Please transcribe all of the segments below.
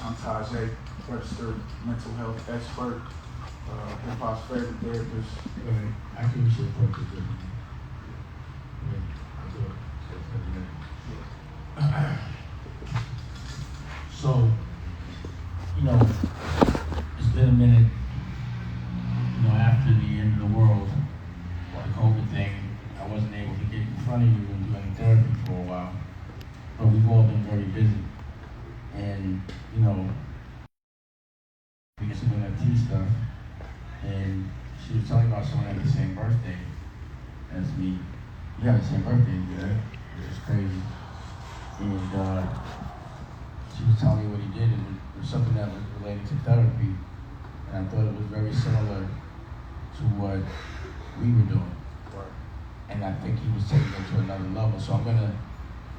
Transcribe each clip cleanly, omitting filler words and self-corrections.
Untitled, registered mental health expert, hip-hop's favorite therapist. Right. I can use your point of view. So, it's been a minute, after the end of the world, or the COVID thing, I wasn't able to get in front of you and do any therapy for a while. But we've all been very busy. And, because of NFT stuff, and she was telling me about someone that had the same birthday as me. You have the same birthday, yeah? Which is crazy. And she was telling me what he did, and it was something that was related to therapy. And I thought it was very similar to what we were doing. Right. And I think he was taking it to another level. So I'm gonna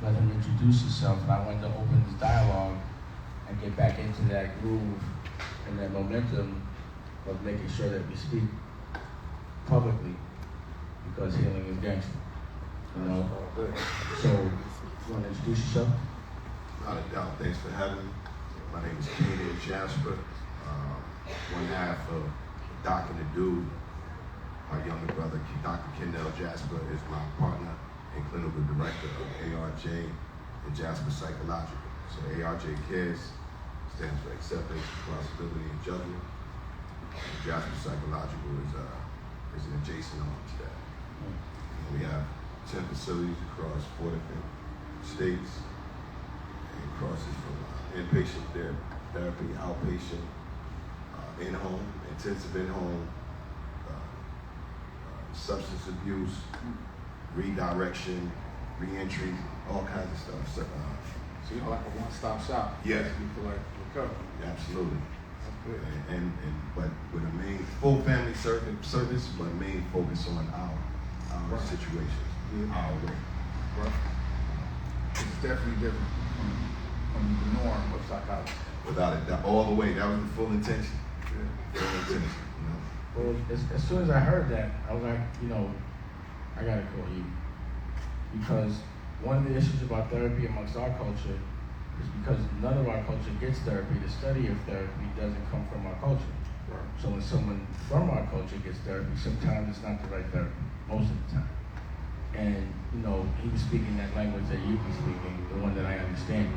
let him introduce himself, and I wanted to open this dialogue and get back into that groove and that momentum of making sure that we speak publicly, because healing is gangster. So, you want to introduce yourself? Not a doubt. Thanks for having me. My name is Kendall, Jasper. One half of Doc and the Dude. My younger brother, Dr. Kendall Jasper, is my partner and clinical director of a.r.j and Jasper Psychological. So a.r.j kess stands for acceptance, responsibility, and juggling. Jasper Psychological is an adjacent arm to that. And we have 10 facilities across 4 different states. And crosses from inpatient therapy, outpatient, in-home, intensive in-home, substance abuse, redirection, reentry, all kinds of stuff. So you're like a one-stop shop. Yes. You feel like recovery. Absolutely. That's good. But with a main full family service, but main focus on our Right. situations, our way. Right. It's definitely different from the norm of psychology. Without a doubt, all the way. That was the full intention. Yeah. Full intention. Well, as soon as I heard that, I was like, I gotta call you. Because one of the issues about therapy amongst our culture is because none of our culture gets therapy. The study of therapy doesn't come from our culture. Right. So when someone from our culture gets therapy, sometimes it's not the right therapy, most of the time. And, he was speaking that language that you were speaking, the one that I understand.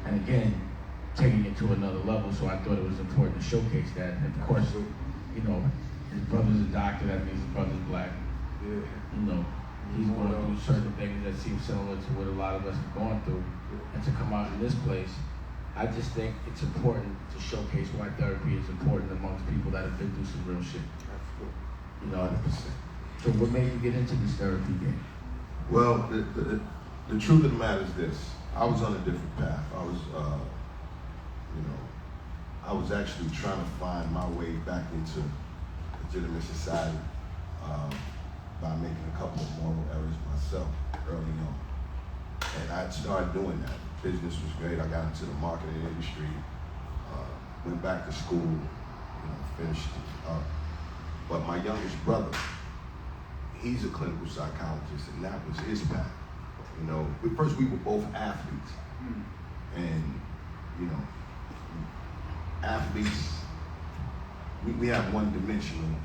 And again, taking it to another level, so I thought it was important to showcase that. And of course, his brother's a doctor, that means his brother's black. Yeah. He's going through certain things that seem similar to what a lot of us have gone through. And to come out in this place, I just think it's important to showcase why therapy is important amongst people that have been through some real shit. So what made you get into this therapy game? Well, the truth of the matter is this. I was on a different path. I was actually trying to find my way back into legitimate society by making a couple of moral errors myself early on. And I started doing that. Business was great. I got into the marketing industry, went back to school, finished up. But my youngest brother, he's a clinical psychologist, and that was his path. First we were both athletes, and athletes, we have one-dimensional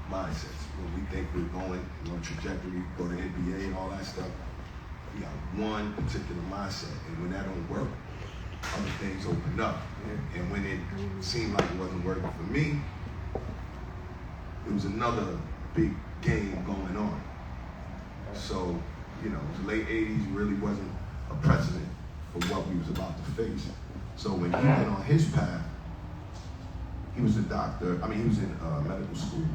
mindsets. When we think we're going on trajectory, go to NBA and all that stuff, we have one particular mindset, and when that don't work, other things open up. And when it seemed like it wasn't working for me, it was another big game going on. So, the late 80s really wasn't a precedent for what we was about to face. So when he went on his path, he was a doctor. He was in medical school.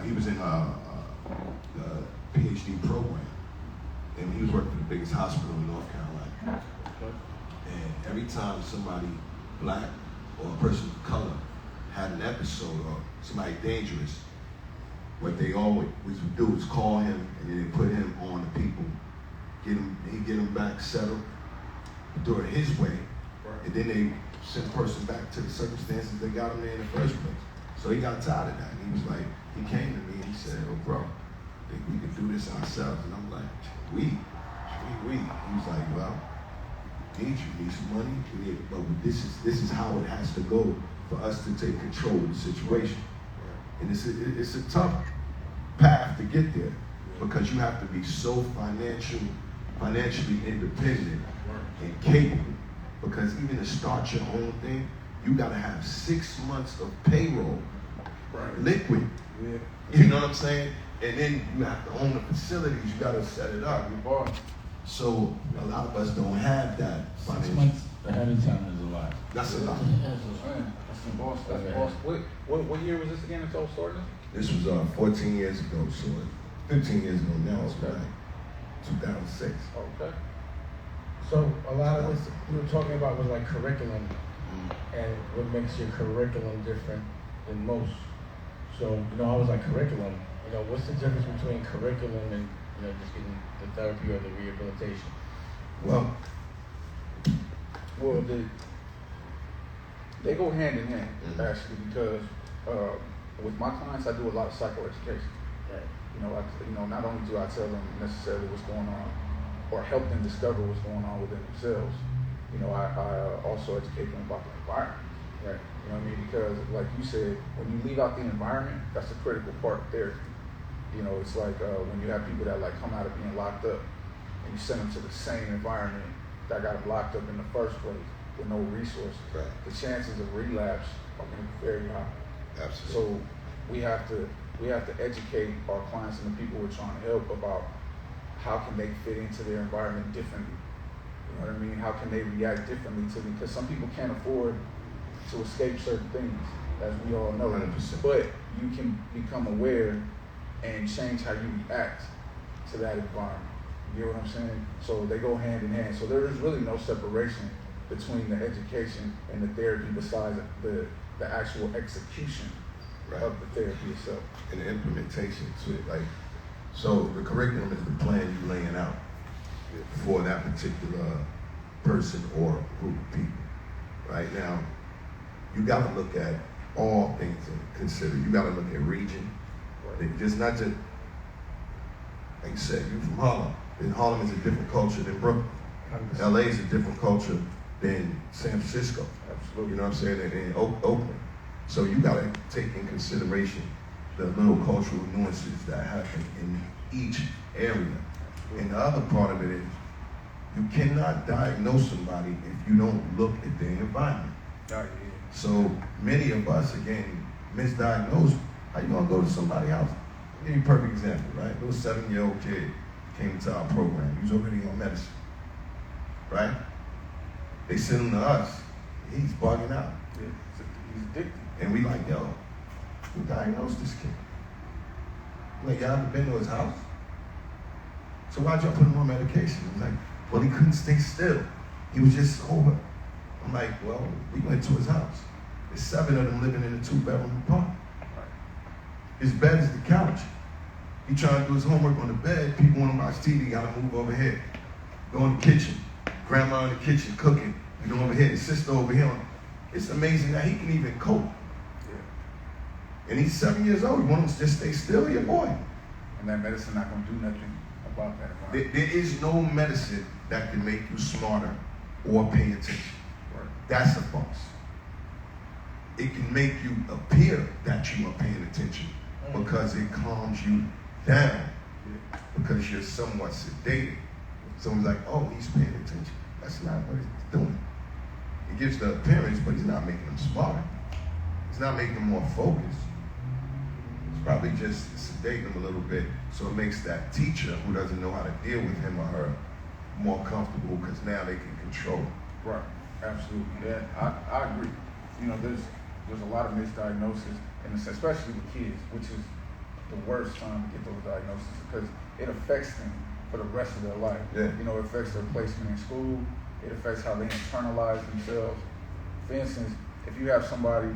He was in the PhD program, and he was working for the biggest hospital in North Carolina. And every time somebody black or a person of color had an episode or somebody dangerous, what they always would do is call him, and then they put him on the people, he'd get him back settled, do it his way, and then they send the person back to the circumstances that got him there in the first place. So he got tired of that. And he was like, he came to me and he said, "Oh, bro, I think we can do this ourselves." And I'm like, we. He was like, "Well, you need some money, but this is how it has to go for us to take control of the situation. And it's a tough path to get there because you have to be so financially independent and capable. Because even to start your own thing, you got to have 6 months of payroll, liquid. Yeah. You know what I'm saying? And then you have to own the facilities. You got to set it up. So a lot of us don't have that 6 months ahead of time is a lot. That's a lot. That's some boss. That's boss. What year was this again that y'all started? This was 14 years ago, so 15 years ago now. It's like 2006. Okay. So a lot of this you were talking about was like curriculum, and what makes your curriculum different than most. So I was like curriculum. What's the difference between curriculum and just getting the therapy or the rehabilitation? Well, they go hand in hand actually because with my clients I do a lot of psychoeducation. Right. Not only do I tell them necessarily what's going on or help them discover what's going on within themselves, I also educate them about the environment. Right. You know what I mean? Because like you said, when you leave out the environment, that's a critical part of therapy. It's like when you have people that like come out of being locked up and you send them to the same environment that got them locked up in the first place with no resources. Right. The chances of relapse are going to be very high. absolutely. So we have to educate our clients and the people we're trying to help about how can they fit into their environment differently. You know what I mean? How can they react differently to them? Because some people can't afford to escape certain things, as we all know. 100%. But you can become aware and change how you react to that environment. You get what I'm saying? So they go hand in hand. So there is really no separation between the education and the therapy besides the actual execution of the therapy itself. And the implementation to it. So the curriculum is the plan you're laying out for that particular person or group of people. Right now, you got to look at all things and consider. You got to look at region. Just not just, like you said, you're from Harlem. And Harlem is a different culture than Brooklyn. 100%. LA is a different culture than San Francisco. Absolutely. You know what I'm saying? And Oakland. So you got to take in consideration the little cultural nuances that happen in each area. And the other part of it is you cannot diagnose somebody if you don't look at their environment. So many of us, again, misdiagnose. How you gonna go to somebody's house? I'll give you a perfect example, right? A little 7-year-old kid came into our program. He was already on medicine, right? They sent him to us. He's bugging out. He's addicted. And we like, yo, who diagnosed this kid? Like, y'all ever been to his house? So why'd y'all put him on medication? He's like, well, he couldn't stay still. He was just sober. I'm like, well, we went to his house. There's 7 of them living in a 2-bedroom apartment. His bed is the couch. He trying to do his homework on the bed. People want to watch TV. Got to move over here. Go in the kitchen. Grandma in the kitchen cooking. You go over here. His sister over here. It's amazing that he can even cope. Yeah. And he's 7 years old. You want him to just stay still? Your boy. And that medicine not going to do nothing about that. There is no medicine that can make you smarter or pay attention. Right. That's a false. It can make you appear that you are paying attention because it calms you down because you're somewhat sedated. Someone's like, oh, he's paying attention. That's not what he's doing. It gives the appearance, but he's not making them smarter. It's not making them more focused. It's probably just sedating them a little bit so it makes that teacher who doesn't know how to deal with him or her more comfortable because now they can control it. Right, absolutely. Yeah, I agree. There's a lot of misdiagnosis, and especially with kids, which is the worst time to get those diagnoses because it affects them for the rest of their life. Yeah. It affects their placement in school. It affects how they internalize themselves. For instance, if you have somebody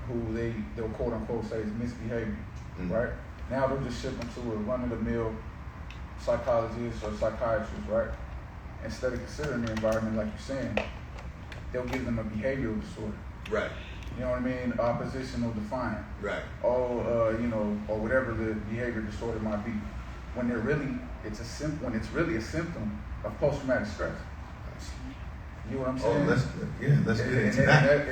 who they'll quote unquote say is misbehaving, right? Now they'll just ship them to a run-of-the-mill psychologist or psychiatrist, right? Instead of considering the environment like you're saying, they'll give them a behavioral disorder. Right. You know what I mean? Oppositional defiant. Right. Or whatever the behavior disorder might be. When it's really a symptom of post-traumatic stress. You know what I'm Oh, saying? let's get into that.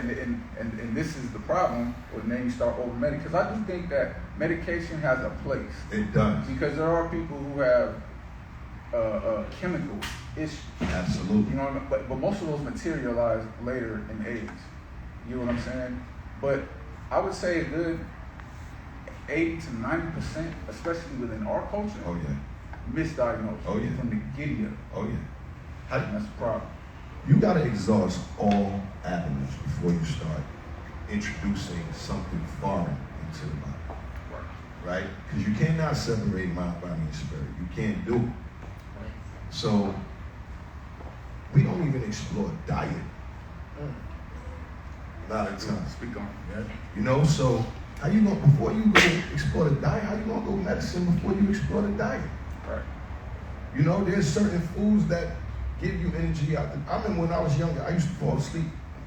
And this is the problem when then you start over medicating. Because I do think that medication has a place. It does. Because there are people who have chemical issues. Absolutely. You know what I mean? But most of those materialize later in age. You know what I'm saying? But I would say a good 80 to 90%, especially within our culture, Oh yeah. misdiagnosed Oh, yeah. from the giddy up. Oh yeah. And that's the problem. You gotta exhaust all avenues before you start introducing something foreign into the body, right? Because you cannot separate mind, body, and spirit. You can't do it. So we don't even explore diet. Not a time. Speak on it. Yeah. You know, so how you gonna, before you go explore the diet, how you gonna go medicine before you explore the diet? Right. You know, there's certain foods that give you energy I remember when I was younger, I used to fall asleep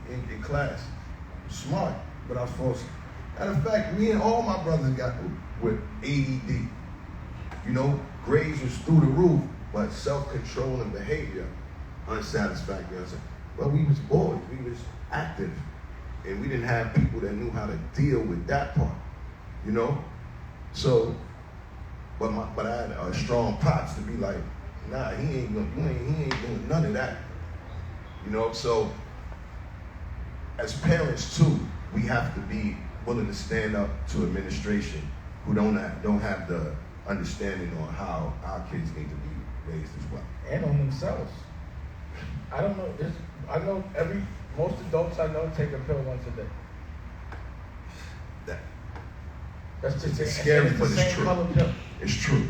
in class. Smart, but I was falling asleep. Matter of fact, me and all my brothers got with ADD. You know, grades was through the roof, but self-control and behavior, unsatisfactory. Well, we was boys, we was active, and we didn't have people that knew how to deal with that part, you know? So, but I had a strong pots to be like, nah, he ain't doing none of that. You know, so as parents too, we have to be willing to stand up to administration who don't have the understanding on how our kids need to be raised as well. And on themselves. I don't know. Most adults I know take a pill once a day. That's just It's scary, it's but the it's same true. color pill. It's true.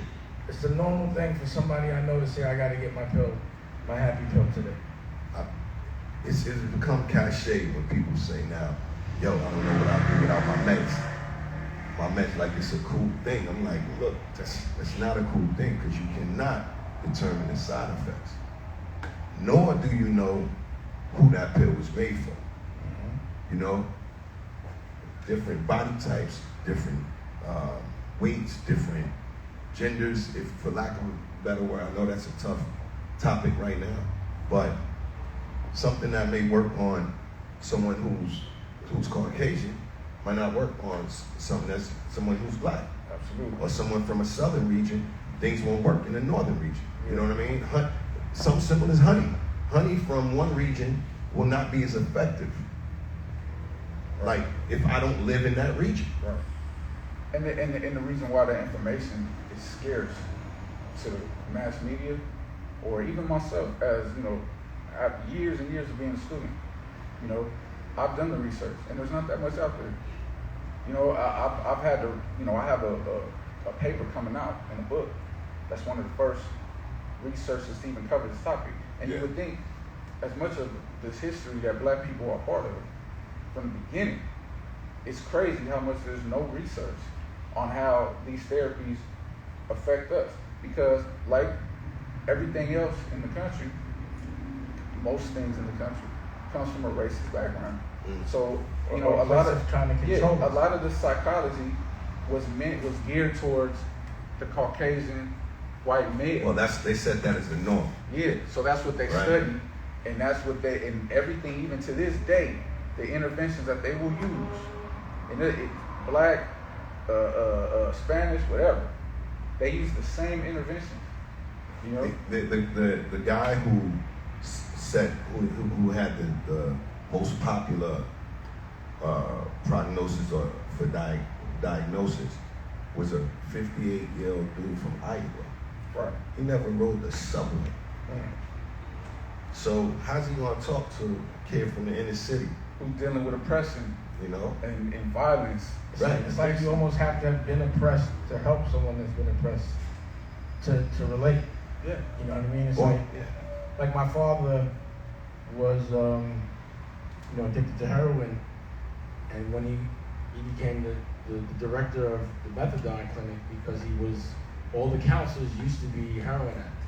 It's the normal thing for somebody I know to say, I got to get my pill, my happy pill today. It's become cliche when people say now, yo, I don't know what I'll do without my meds. My meds, like it's a cool thing. I'm like, look, that's not a cool thing because you cannot determine the side effects. Nor do you know who that pill was made for. You know, different body types, different weights, different genders, if for lack of a better word. I know that's a tough topic right now, but something that may work on someone who's Caucasian might not work on someone who's black. Absolutely. Or someone from a southern region, things won't work in the northern region. You know what I mean? Something simple as honey. Honey from one region will not be as effective. Like if I don't live in that region. Right. And the reason why that information is scarce to the mass media, or even myself, as you know, after years and years of being a student, you know, I've done the research, and there's not that much out there. You know, I've had to, you know, I have a paper coming out in a book. That's one of the first researchers to even cover this topic. And you would think, as much of this history that black people are part of from the beginning, it's crazy how much there's no research on how these therapies affect us. Because like everything else in the country, most things in the country comes from a racist background. So, you know, a lot of the psychology was geared towards the Caucasian white male. Well, they said that as the norm. Yeah, so that's what they study, and that's what and everything, even to this day, the interventions that they will use, and black, Spanish, whatever, they use the same interventions. You know, the guy who had the most popular prognosis or for diagnosis was a 58-year-old dude from Iowa. Right. He never rode the subway. So how's he gonna talk to a kid from the inner city who's dealing with oppression, you know, and violence? It's like you almost have to have been oppressed to help someone that's been oppressed to relate. Yeah. You know what I mean? It's like my father was addicted to heroin, and when he became the director of the methadone clinic, because all the counselors used to be heroin addicts.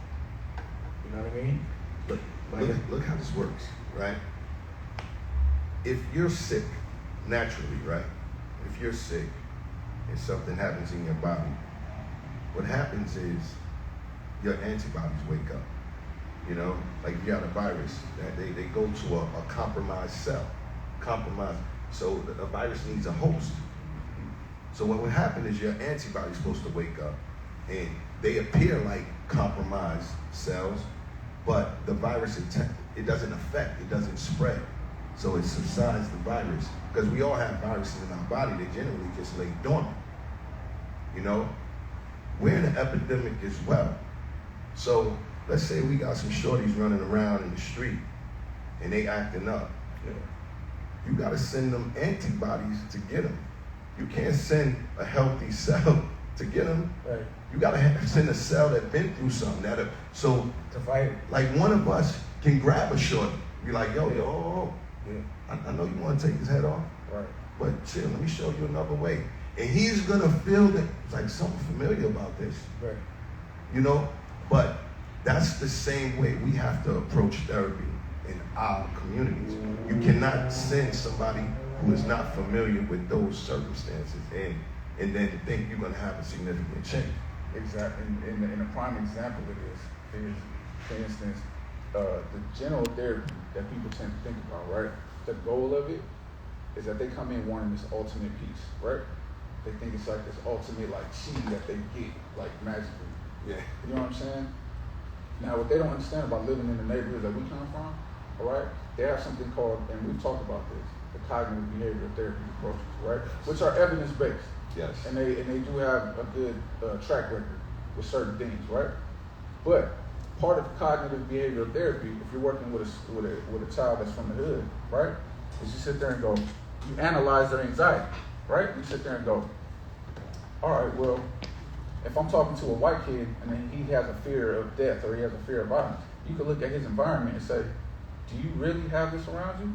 You know what I mean? Look how this works, right? If you're sick, naturally, right? If you're sick and something happens in your body, what happens is your antibodies wake up. You know, like if you have a virus, they go to a compromised cell. So the virus needs a host. So what would happen is your antibody's supposed to wake up, and they appear like compromised cells, but the virus, it doesn't affect, it doesn't spread. So it subsides the virus. Because we all have viruses in our body that generally just lay dormant. You know, we're in an epidemic as well. So let's say we got some shorties running around in the street and they acting up. Yeah. You gotta send them antibodies to get them. You can't send a healthy cell to get them. Right. You gotta send a cell that's been through something. So to fight it. Like one of us can grab a shorty, be like, yo, yeah. I know you wanna take his head off, right? But chill, let me show you another way. And he's gonna feel that it's like something familiar about this. Right. You know, but that's the same way we have to approach therapy in our communities. You cannot send somebody who is not familiar with those circumstances and then think you're gonna have a significant change. Exactly. And a prime example of this is, for instance, the general therapy that people tend to think about, right? The goal of it is that they come in wanting this ultimate peace, right? They think it's like this ultimate like chi that they get like magically. Yeah. You know what I'm saying? Now what they don't understand about living in the neighborhood that we come from, all right? They have something called, and we've talked about this, the cognitive behavioral therapy approaches, right? Which are evidence-based. Yes. And they do have a good track record with certain things, right? But part of cognitive behavioral therapy, if you're working with a child that's from the hood, right, is you sit there and go, you analyze their anxiety, right? You sit there and go, all right, well, if I'm talking to a white kid and then he has a fear of death or he has a fear of violence, you could look at his environment and say, do you really have this around you?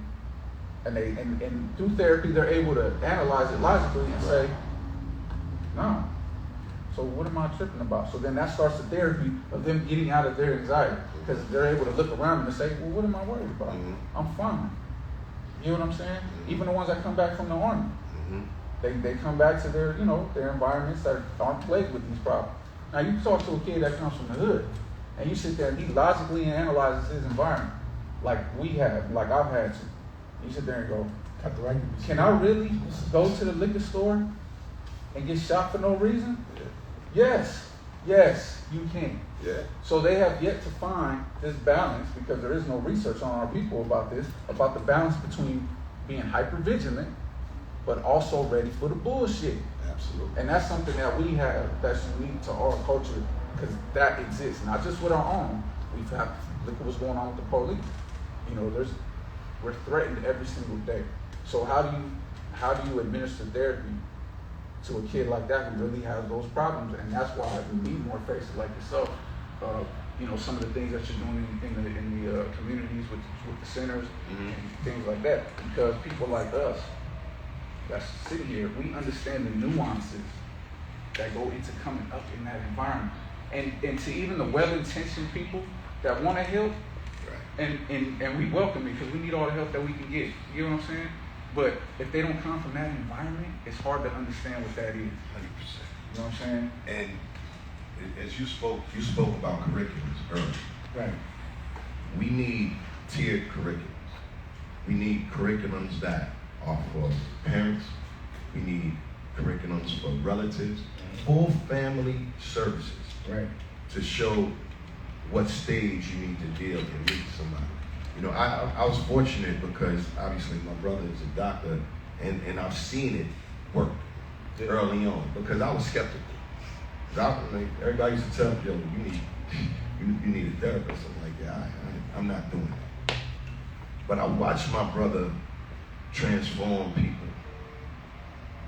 And through therapy, they're able to analyze it logically and say, no. So what am I tripping about? So then that starts the therapy of them getting out of their anxiety because they're able to look around them and say, well, what am I worried about? Mm-hmm. I'm fine. You know what I'm saying? Mm-hmm. Even the ones that come back from the army, mm-hmm. they come back to their environments that aren't plagued with these problems. Now you talk to a kid that comes from the hood, and you sit there and he logically analyzes his environment, like we have, like I've had to. You sit there and go, can I really go to the liquor store and get shot for no reason? Yeah. Yes, you can. Yeah. So they have yet to find this balance because there is no research on our people about this, about the balance between being hypervigilant but also ready for the bullshit. Absolutely. And that's something that we have that's unique to our culture because that exists, not just with our own. We've had, look at what's going on with the police. You know, we're threatened every single day. So how do you administer therapy to a kid like that who really has those problems? And that's why we need more faces like yourself. Some of the things that you're doing in the communities with the centers mm-hmm. and things like that. Because people like us that's sitting here, we understand the nuances that go into coming up in that environment. And to even the well-intentioned people that want to help, and we welcome it because we need all the help that we can get. You know what I'm saying? But if they don't come from that environment, it's hard to understand what that is. 100%. You know what I'm saying? And as you spoke about curriculums earlier. Right. We need tiered curriculums. We need curriculums that are for parents. We need curriculums for relatives. Full family services. Right. To show what stage you need to deal and meet somebody. You know, I was fortunate because obviously my brother is a doctor and I've seen it work early on because I was skeptical. Everybody used to tell me, yo, you need a therapist. I'm like, yeah, I'm not doing it. But I watched my brother transform people.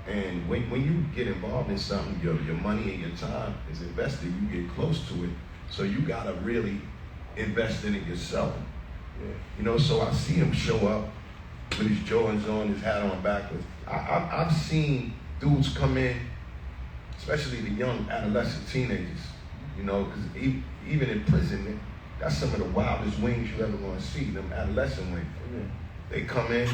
And when you get involved in something, your money and your time is invested, you get close to it. So you gotta really invest in it yourself. Yeah. You know, so I see him show up with his Jordans on, his hat on backwards. I've seen dudes come in, especially the young adolescent teenagers, you know, because even in prison, that's some of the wildest wings you ever gonna see, them adolescent wings. Yeah. They come in,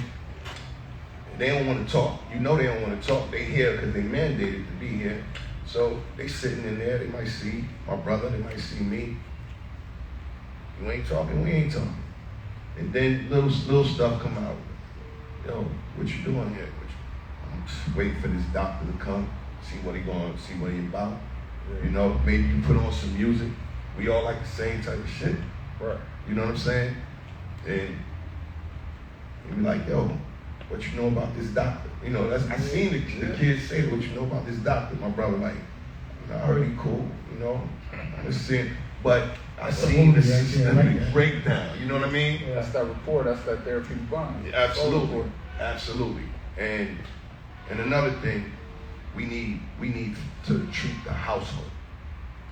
they don't want to talk. You know they don't want to talk. They here because they mandated to be here. So they sitting in there, they might see my brother, they might see me. You ain't talking, we ain't talking. And then little stuff come out. Yo, what you doing here? I'm just waiting for this doctor to come, see what he about. Yeah. You know, maybe you put on some music. We all like the same type of shit. Right. You know what I'm saying? And you be like, yo, what you know about this doctor? You know, I seen the kids say, what you know about this doctor? My brother like, I heard he cool, you know? I was saying, but I seen the systemic breakdown, you know what I mean? Yeah, that's that rapport, that's that therapy bond. Yeah, absolutely. And another thing, we need to treat the household.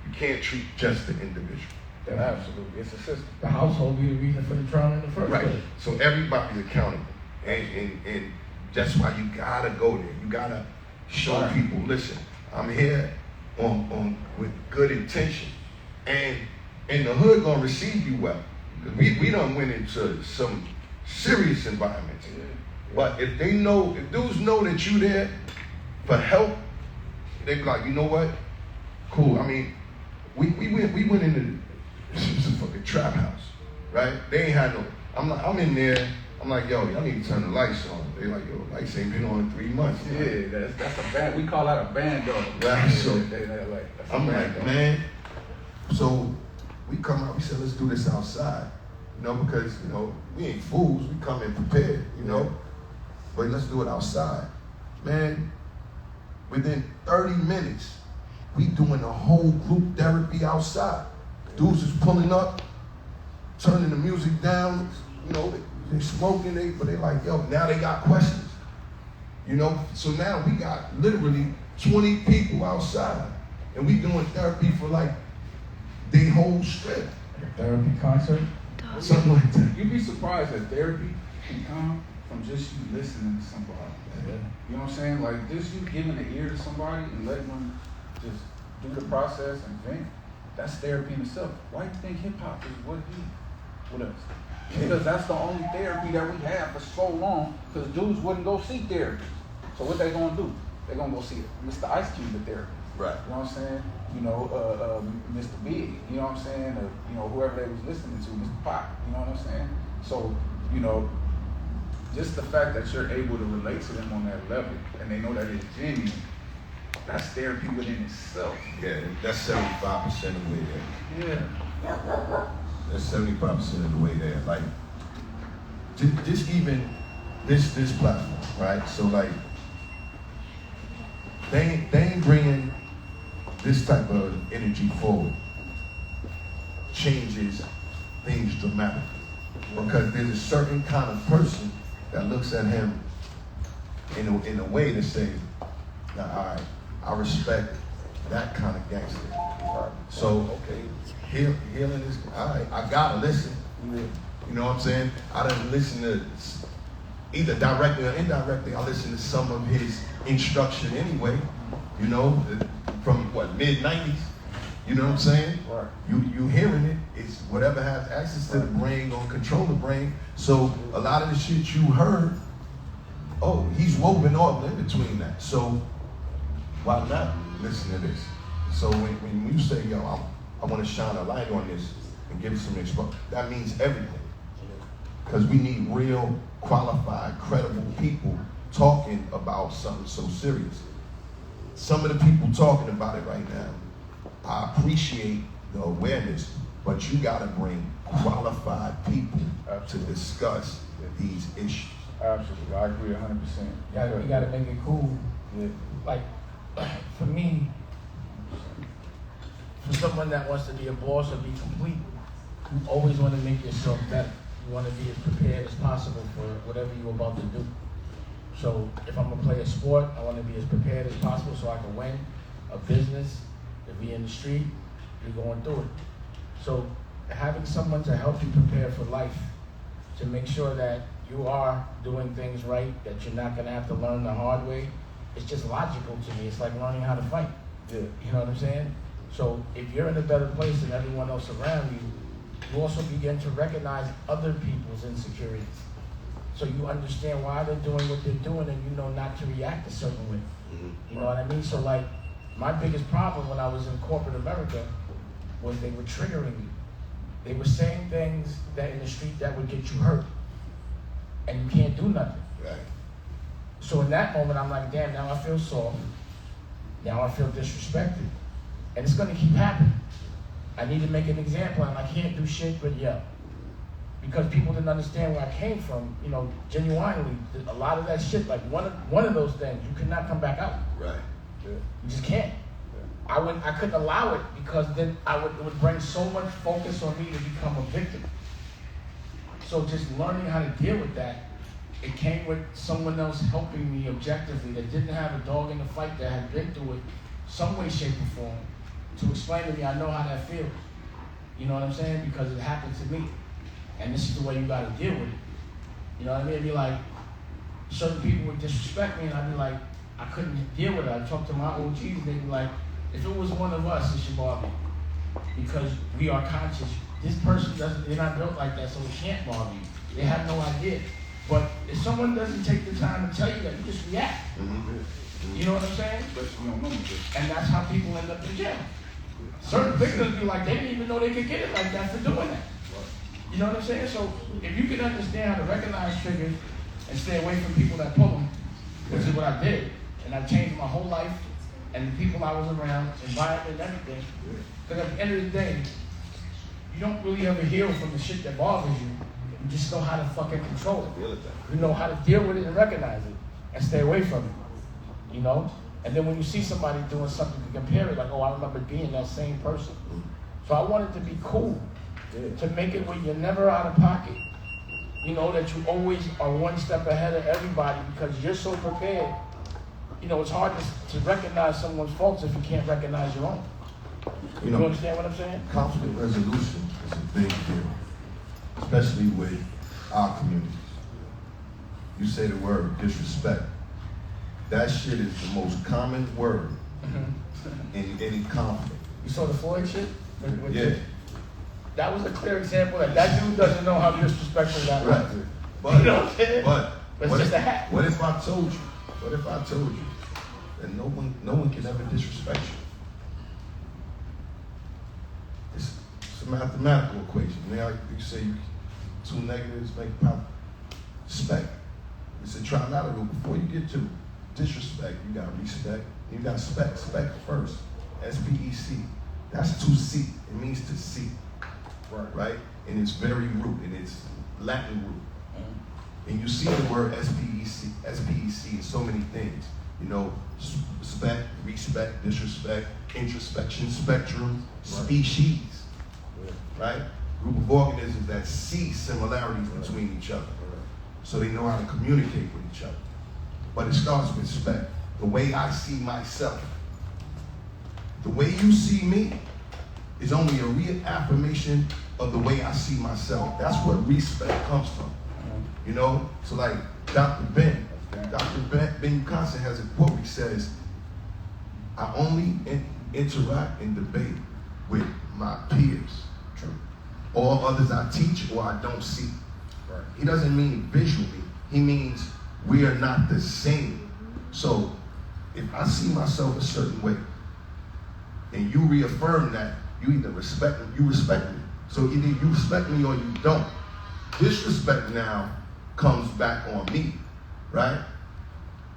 You can't treat just the individual. Yeah, absolutely, it's a system. The household be the reason for the trauma in the first place. Right, so everybody's accountable. And that's why you gotta go there. You gotta show people, listen, I'm here with good intention. And the hood gonna receive you well. Because we done went into some serious environments. Yeah. But if dudes know that you there for help, they be like, you know what? Cool. I mean, we went into this fucking trap house, right? They ain't had no. I'm in there. I'm like, yo, y'all need to turn the lights on. They like, yo, lights ain't been on in 3 months. Yeah, that's a band. We call that a band dog. Right. So I'm like, dog. Man. So we come out. We said, let's do this outside, you know, because you know we ain't fools. We come in prepared, you know. But let's do it outside, man. Within 30 minutes, we doing a whole group therapy outside. Dudes is pulling up, turning the music down, you know, they smoking, but they like, yo, now they got questions. You know, so now we got literally 20 people outside, and we doing therapy for like the whole strip. Like a therapy concert? Something like that. You'd be surprised that therapy can come from just you listening to somebody. Yeah. You know what I'm saying? Like just you giving an ear to somebody and letting them just do the process and vent. That's therapy in itself. Why do you think hip hop is what it is with us? Because that's the only therapy that we have for so long. Because dudes wouldn't go see therapists. So what they gonna do? They gonna go see Mr. Ice Cube, the therapist. Right. You know what I'm saying? You know, Mr. Big. You know what I'm saying? You know, whoever they was listening to, Mr. Pop. You know what I'm saying? So, you know, just the fact that you're able to relate to them on that level, and they know that it's genuine. That's therapy within itself. Yeah, that's 75% of the way there. Yeah. That's 75% of the way there. Like, just even this platform, right? So like, they ain't bringing this type of energy forward. Changes things dramatically. Because there's a certain kind of person that looks at him in a way to say, now, all right, I respect that kind of gangster. Right. So, okay, healing is, all right, I gotta listen. You know what I'm saying? I done listen to, either directly or indirectly, I listen to some of his instruction anyway, you know, from mid-90s? You know what I'm saying? Right. You hearing it, it's whatever has access to the brain gonna control the brain. So a lot of the shit you heard, he's woven all in between that. So why not listen to this? So when you say, yo, I want to shine a light on this and give it some exposure, that means everything. Because we need real, qualified, credible people talking about something so serious. Some of the people talking about it right now, I appreciate the awareness, but you gotta bring qualified people to discuss these issues. Absolutely, I agree 100%. You gotta make it cool. Yeah. Like, for me, for someone that wants to be a boss or be complete, you always want to make yourself better. You want to be as prepared as possible for whatever you're about to do. So if I'm gonna play a sport, I want to be as prepared as possible so I can win. A business, to be in the street, you're going through it. So having someone to help you prepare for life, to make sure that you are doing things right, that you're not gonna have to learn the hard way, it's just logical to me. It's like learning how to fight. Yeah. You know what I'm saying? So if you're in a better place than everyone else around you, you also begin to recognize other people's insecurities. So you understand why they're doing what they're doing, and you know not to react a certain way. You know what I mean? So like, my biggest problem when I was in corporate America was they were triggering me. They were saying things that in the street that would get you hurt, and you can't do nothing. Right. So in that moment, I'm like, damn, now I feel soft. Now I feel disrespected. And it's gonna keep happening. I need to make an example, and I can't do shit but yell. Because people didn't understand where I came from, you know, genuinely, a lot of that shit, like one of those things, you cannot come back out. Right. You just can't. I couldn't allow it, because then it would bring so much focus on me to become a victim. So just learning how to deal with that, it came with someone else helping me objectively that didn't have a dog in the fight, that had been through it some way, shape, or form, to explain to me, I know how that feels. You know what I'm saying? Because it happened to me. And this is the way you gotta deal with it. You know what I mean? It'd be like, certain people would disrespect me, and I'd be like, I couldn't deal with it. I'd talk to my OGs, and they'd be like, if it was one of us, it should bother me. Because we are conscious. This person they're not built like that, so it can't bother you. They have no idea. But if someone doesn't take the time to tell you that, you just react. You know what I'm saying? And that's how people end up in jail. Certain victims be like, they didn't even know they could get it like that for doing that. You know what I'm saying? So if you can understand how to recognize triggers and stay away from people that pull them, which is what I did, and I changed my whole life and the people I was around, environment, and everything. Because at the end of the day, you don't really ever heal from the shit that bothers you. You just know how to fucking control it. You know how to deal with it and recognize it and stay away from it. You know? And then when you see somebody doing something, to compare it, like, oh, I remember being that same person. So I wanted to be cool, to make it where you're never out of pocket. You know, that you always are one step ahead of everybody because you're so prepared. You know, it's hard to recognize someone's faults if you can't recognize your own. You understand what I'm saying? Conflict resolution is a big deal, especially with our communities. You say the word disrespect. That shit is the most common word in any conflict. You saw the Floyd shit? Yeah. That was a clear example that dude doesn't know how disrespectful that Right. was. But, You know what I'm saying? but It's what just if, a hat. What if I told you? What if I told you that no one can ever disrespect you? It's a mathematical equation. Now you say two negatives make positive. Respect. It's a trilateral. Before you get to disrespect, you got respect. You got spec. Spec first. S-P-E-C. That's to see. It means to see. Right? In its very root, in its Latin root. And you see the word S-P-E-C in so many things. You know, spec, respect, disrespect, introspection, spectrum, species. Right? Group of organisms that see similarities between each other. So they know how to communicate with each other. But it starts with respect. The way I see myself. The way you see me is only a reaffirmation of the way I see myself. That's where respect comes from. You know? So like Dr. Ben Constant has a quote. He says, I only interact and debate with my peers. True. All others I teach or I don't see. Right. He doesn't mean visually. He means we are not the same. So if I see myself a certain way and you reaffirm that, you either respect me, you respect me. So either you respect me or you don't. Disrespect now comes back on me, right?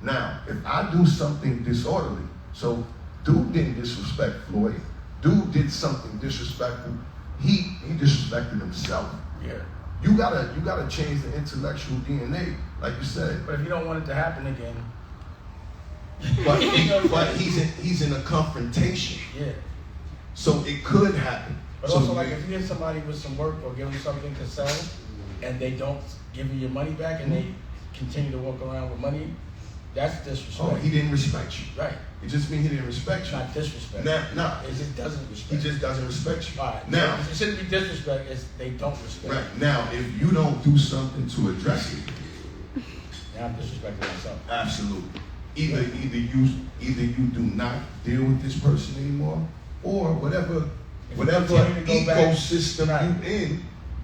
Now, if I do something disorderly, so dude didn't disrespect Floyd, dude did something disrespectful, he disrespected himself. Yeah. You gotta change the intellectual DNA, like you said. But if you don't want it to happen again. But he's in a confrontation. Yeah. So it could happen. But also, like, if you get somebody with some work or give them something to sell, and they don't give you your money back, and they continue to walk around with money, that's disrespect. Oh, he didn't respect you. Right. It just means he didn't respect you. Not disrespect. No. It just doesn't respect. He just doesn't respect you. All right. Now, it shouldn't be disrespect. It's they don't respect. Right. Now, if you don't do something to address it, now I'm disrespecting myself. Absolutely. Either you do not deal with this person anymore, or whatever ecosystem you in,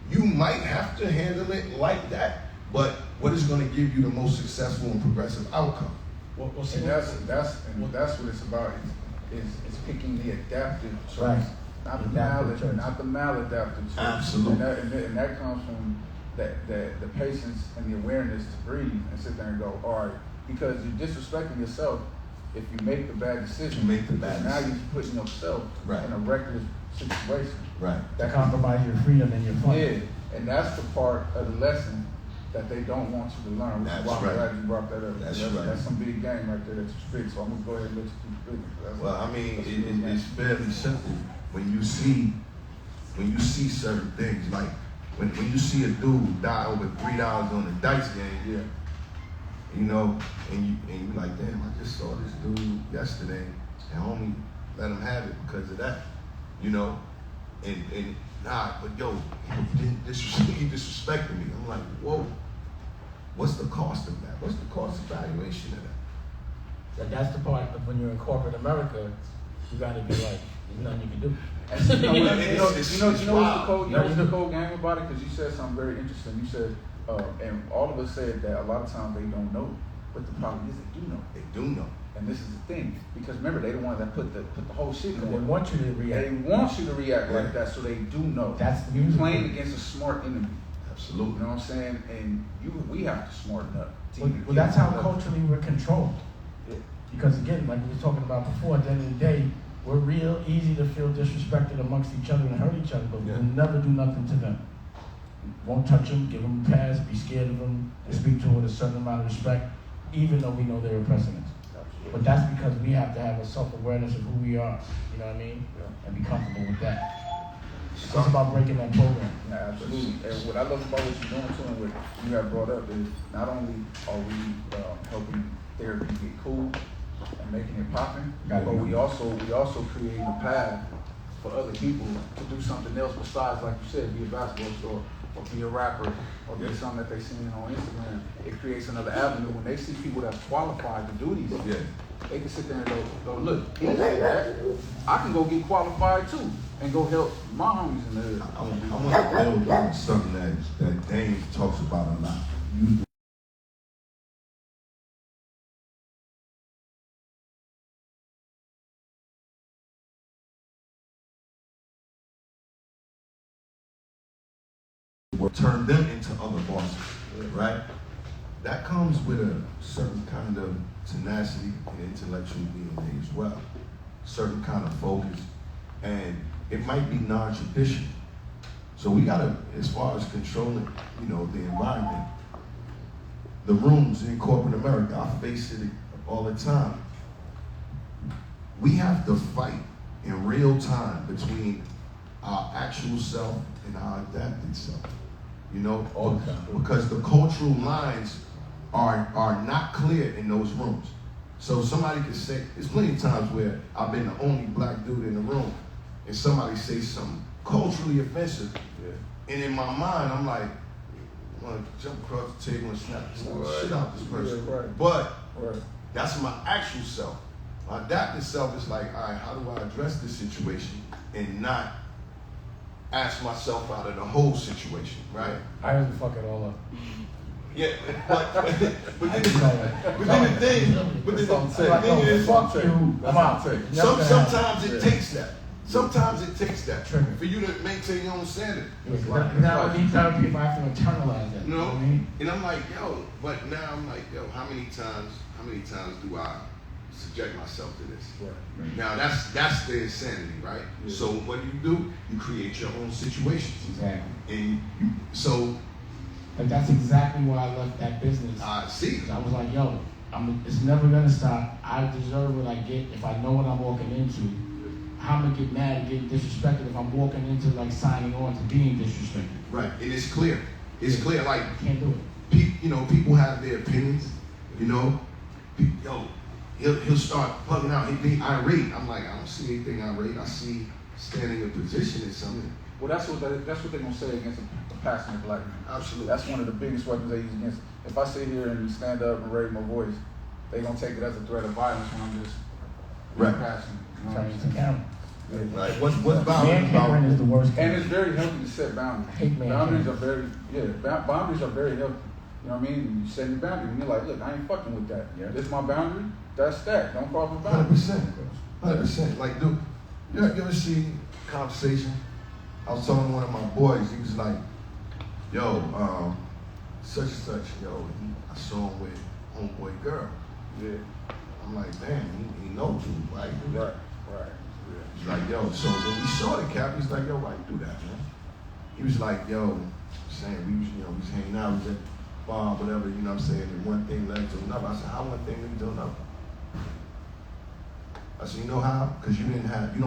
you might have to handle it like that. But what is going to give you the most successful and progressive outcome? Well, see, that's what it's about. It's picking the adaptive choice not the maladaptive choice. Absolutely. And that comes from the patience and the awareness to breathe and sit there and go, all right, because you're disrespecting yourself if you make the bad decision. Now you're putting yourself in a reckless situation. Right. That compromise your freedom and your fun. Yeah, and that's the part of the lesson that they don't want you to learn. That's I'm right. glad you brought that up. That's right. That's some big game right there that you speak. So I'm gonna go ahead and let you keep speaking. Well, I mean, it's fairly simple when you see certain things. Like when you see a dude die over $3 on a dice game, you know, and you like, damn, I just saw this dude yesterday, and homie let him have it because of that, you know, and but yo, you disrespected me. I'm like, whoa, what's the cost of that? What's the cost evaluation of that? That's the part of when you're in corporate America, you gotta be like, there's nothing you can do. And you know what's the cold game about it? Because you said something very interesting. You said, and all of us said that a lot of times they don't know, but the problem is they do know. They do know. And this is the thing, because remember, they the ones that put the whole shit in. They want you to react. They want you to react like that, so they do know. That's you playing against a smart enemy. Absolutely. You know what I'm saying? And we have to smarten up. Well, that's how culturally we're controlled. Yeah. Because again, like we were talking about before, at the end of the day, we're real easy to feel disrespected amongst each other and hurt each other, but we'll never do nothing to them. Won't touch them, give them a pass, be scared of them, and speak to them with a certain amount of respect, even though we know they're oppressing us. But that's because we have to have a self-awareness of who we are, you know what I mean? Yeah. And be comfortable with that. It's just about breaking that program. Yeah, absolutely. And what I love about what you're doing too, and what you have brought up is not only are we helping therapy get cool and making it popping, but we also create a path for other people to do something else besides, like you said, be a basketball star or be a rapper or be something that they see on Instagram. It creates another avenue. When they see people that's qualified to do these things, they can sit there and go, look, he said that. I can go get qualified too and go help my homies in the hood. I want to build on something that Dane talks about a lot. Turn them into other bosses, right? That comes with a certain kind of tenacity and intellectual DNA as well, certain kind of focus, and it might be non-traditional. So we gotta, as far as controlling, you know, the environment, the rooms in corporate America, I face it all the time. We have to fight in real time between our actual self and our adapted self. You know, because the cultural lines are not clear in those rooms. So somebody can say, there's plenty of times where I've been the only black dude in the room, and somebody says something culturally offensive, and in my mind, I'm like, I want to jump across the table and snap the shit out this person. Yeah, right. But that's my actual self. My adapted self is like, all right, how do I address this situation and not ask myself out of the whole situation, right? I have to fuck it all up. Yeah, but then the thing is, sometimes it takes that. Sometimes it takes that for you to maintain your own sanity. Now with these other people, I have to internalize that. You know, and I'm like, how many times do I subject myself to this? Right. Now that's the insanity, right? Yeah. So what do? You create your own situations. Exactly. And But that's exactly why I left that business. I see. I was like, yo, it's never gonna stop. I deserve what I get if I know what I'm walking into. How am I get mad and get disrespected if I'm walking into like signing on to being disrespected? Right, and it's clear. It's clear. Like you can't do it. People have their opinions. He'll start bugging out. He'll be irate. I'm like, I don't see anything irate. I see standing in position in something. Well, that's what they're gonna say against a passionate black man. Absolutely. That's one of the biggest weapons they use against. If I sit here and stand up and raise my voice, they gonna take it as a threat of violence when I'm just passionate. Turning to camera. Right. What's boundaries about? Is the worst. And it's very healthy to set boundaries. Boundaries are very healthy. You know what I mean? You set your boundary and you're like, look, I ain't fucking with that. Yeah. This is my don't cross my boundary. 100%. Like, dude, you ever see conversation. I was talking to one of my boys. He was like, yo, such and such, yo, I saw him with homeboy girl. Yeah. I'm like, damn, he knows you. Why you do that? Right. He's like, yo, so when we saw the cap, he's like, yo, why you do that, man? He was like, yo, saying we was hanging out, we was at the bar, whatever, you know what I'm saying, and one thing led to another. I said, how one thing led to another? I said, you know how? Because you don't have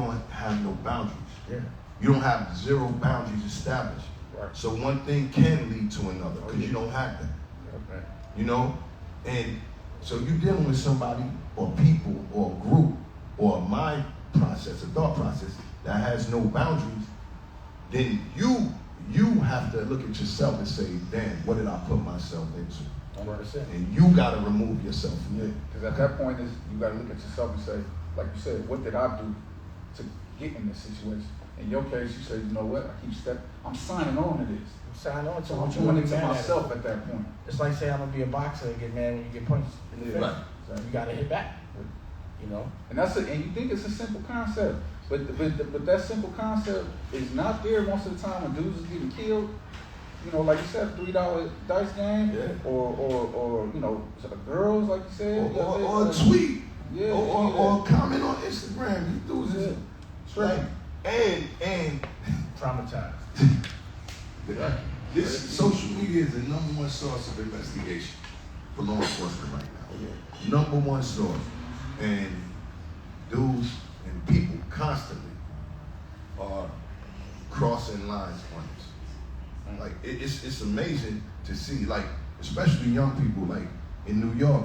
no boundaries. Yeah. You don't have zero boundaries established. Right. So one thing can lead to another because you don't have that. Okay. You know? And so you're dealing with somebody or people or a group or a mind process, a thought process that has no boundaries, then you have to look at yourself and say, damn, what did I put myself into? 100%. And you got to remove yourself from it. Because at that point, you got to look at yourself and say, like you said, what did I do to get in this situation? In your case, you say, you know what? I'm signing on to this. Sign on to So what I'm you doing want it to to get mad myself at. at that point. It's like saying I'm gonna be a boxer and get mad when you get punched in the face. Right. So you gotta hit back. You know. And and you think it's a simple concept, but that simple concept is not there most of the time when dudes is getting killed. You know, like you said, $3 dice game, Yeah. or you know, girls, like you said, Or a tweet. Yeah, Or a comment on Instagram. You dudes is like, and Traumatized. this social media is the number one source of investigation for law enforcement right now. Number one source. And dudes and people constantly are crossing lines on this. Like, it's amazing to see, like, especially young people, like in New York,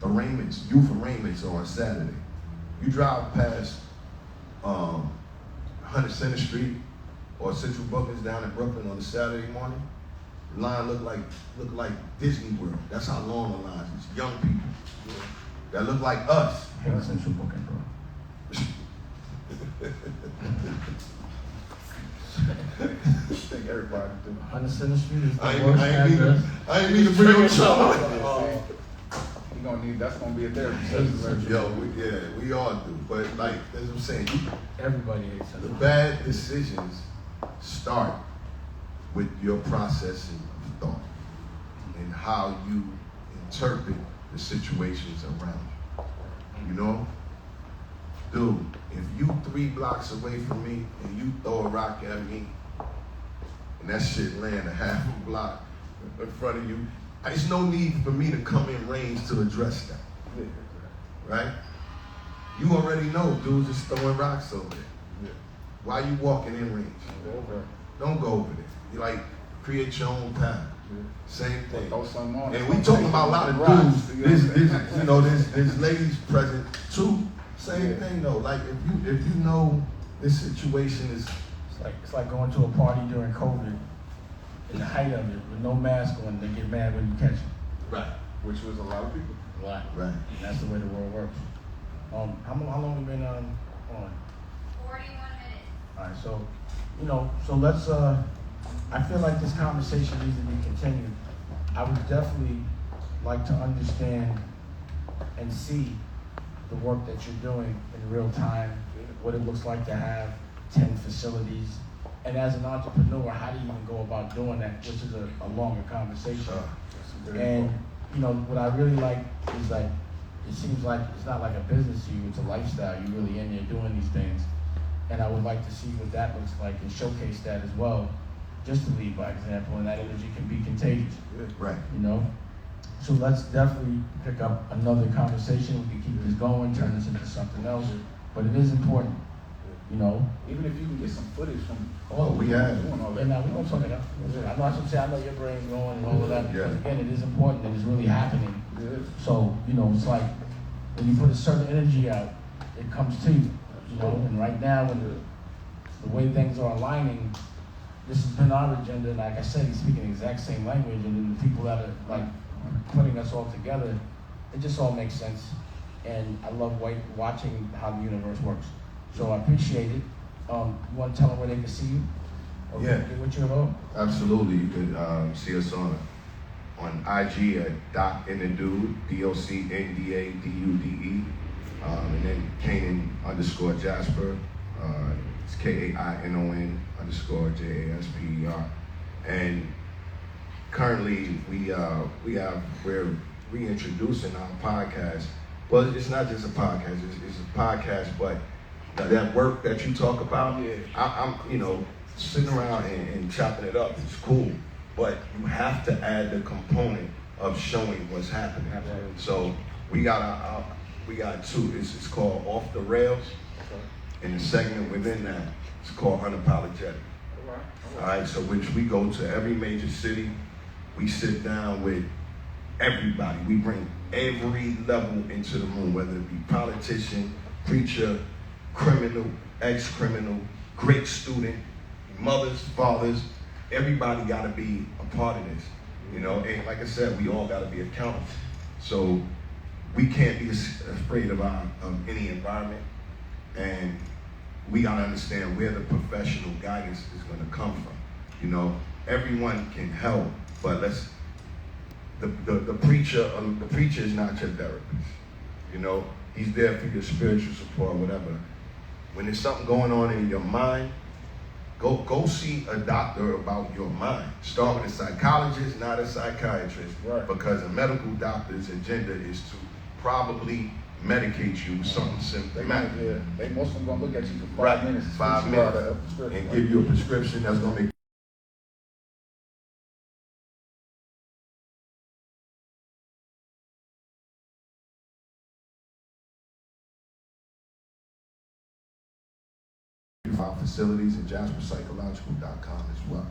youth arraignments are on Saturday. You drive past 100 Center Street or Central Bookings down in Brooklyn on a Saturday morning, the line look like Disney World. That's how long the line is. Young people that look like us. Hell, Central Booking, bro. I think everybody do. 100 Center Street is the I worst address. ain't mean to bring up trouble. That's gonna be a therapy session. Yo, we all do. But like, as I'm saying, Everybody hates the Central. bad decisions start with your processing of thought and how you interpret the situations around you. You know? Dude, if you 3 blocks away from me and you throw a rock at me and that shit land a half a block in front of you, there's no need for me to come in range to address that. Right? You already know dudes is throwing rocks over there. Why you walking in range? Don't go over there. You like, create your own path. Same thing. Throw something on. And we talking about a lot of dudes. There's ladies present too. Same thing though. Like if you know this situation is, It's like going to a party during COVID, in the height of it, with no mask on, they get mad when you catch them. right. Which was a lot of people. Right. Right. And that's the way the world works. How long we been on? 41 minutes. All right, so let's, I feel like this conversation needs to be continued. I would definitely like to understand and see the work that you're doing in real time, what it looks like to have 10 facilities. And as an entrepreneur, how do you even go about doing that, which is a longer conversation. And, what I really like is like, it seems like it's not like a business to you, it's a lifestyle. You're really in there doing these things. And I would like to see what that looks like and showcase that as well, just to lead by example, and that energy can be contagious. Right. So let's definitely pick up another conversation. We can keep this going, turn this into something else, but it is important, Even if you can get some footage from we have. doing all that. And now we're gonna talk it out. I know I know your brain's going and all of that, because again, it is important and it's really happening. Yeah. So, it's like when you put a certain energy out, it comes to you, and right now when the way things are aligning, this has been our agenda, and like I said, he's speaking the exact same language, and then the people that are like putting us all together, it just all makes sense. And I love watching how the universe works. So I appreciate it. You want to tell them where they can see you? Or get with you about? Absolutely. You can see us on IG at DocNdaDude, DocNdaDude, and then Kanan _Jasper. It's KAINON_JASPER. And currently we're reintroducing our podcast. Well, it's not just a podcast, it's a podcast, but that work that you talk about, I'm sitting around and chopping it up, it's cool. But you have to add the component of showing what's happening. Absolutely. So we got two. It's called Off the Rails, and the segment within that is called Unapologetic. All right. So which we go to every major city. We sit down with everybody. We bring every level into the room, whether it be politician, preacher, criminal, ex-criminal, great student, mothers, fathers. Everybody got to be a part of this, and like I said, we all got to be accountable. So we can't be afraid of any environment, and we got to understand where the professional guidance is going to come from. Everyone can help, but the preacher is not your therapist. He's there for your spiritual support, whatever. When there's something going on in your mind, Go see a doctor about your mind. Start with a psychologist, not a psychiatrist, right. Because a medical doctor's agenda is to probably medicate you with something symptomatic. They most of them gonna look at you for 5 Right, minutes, 5 minutes, and give you a prescription that's gonna make our facilities at jasperpsychological.com as well.